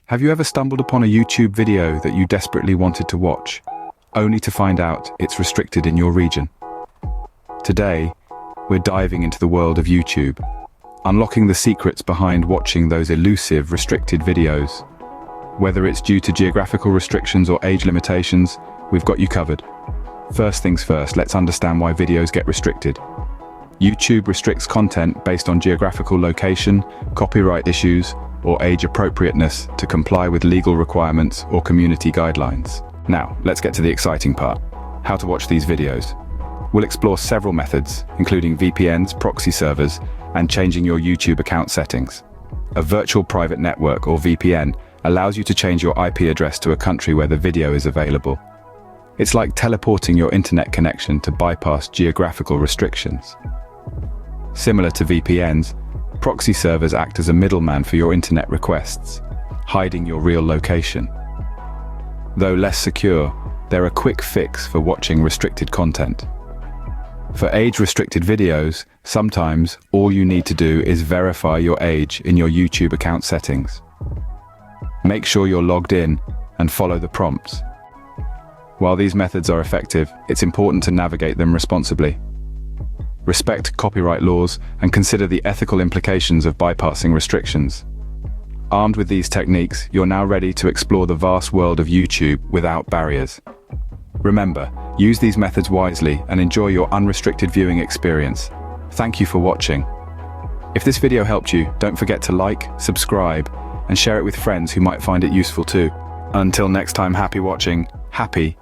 Have you ever stumbled upon a YouTube video that you desperately wanted to watch, only to find out it's restricted in your region? Today, we're diving into the world of YouTube, unlocking the secrets behind watching those elusive, restricted videos. Whether it's due to geographical restrictions or age limitations, we've got you covered. First things first, let's understand why videos get restricted. YouTube restricts content based on geographical location, copyright issues, or age appropriateness to comply with legal requirements or community guidelines. Now, let's get to the exciting part: how to watch these videos. We'll explore several methods, including VPNs, proxy servers, and changing your YouTube account settings. A virtual private network, or VPN, allows you to change your IP address to a country where the video is available. It's like teleporting your internet connection to bypass geographical restrictions. Similar to VPNs, proxy servers act as a middleman for your internet requests, hiding your real location. Though less secure, they're a quick fix for watching restricted content. For age-restricted videos, sometimes all you need to do is verify your age in your YouTube account settings. Make sure you're logged in and follow the prompts. While these methods are effective, it's important to navigate them responsibly. Respect copyright laws and consider the ethical implications of bypassing restrictions. Armed with these techniques, you're now ready to explore the vast world of YouTube without barriers. Remember, use these methods wisely and enjoy your unrestricted viewing experience. Thank you for watching. If this video helped you, don't forget to like, subscribe, and share it with friends who might find it useful too. Until next time, happy watching, happy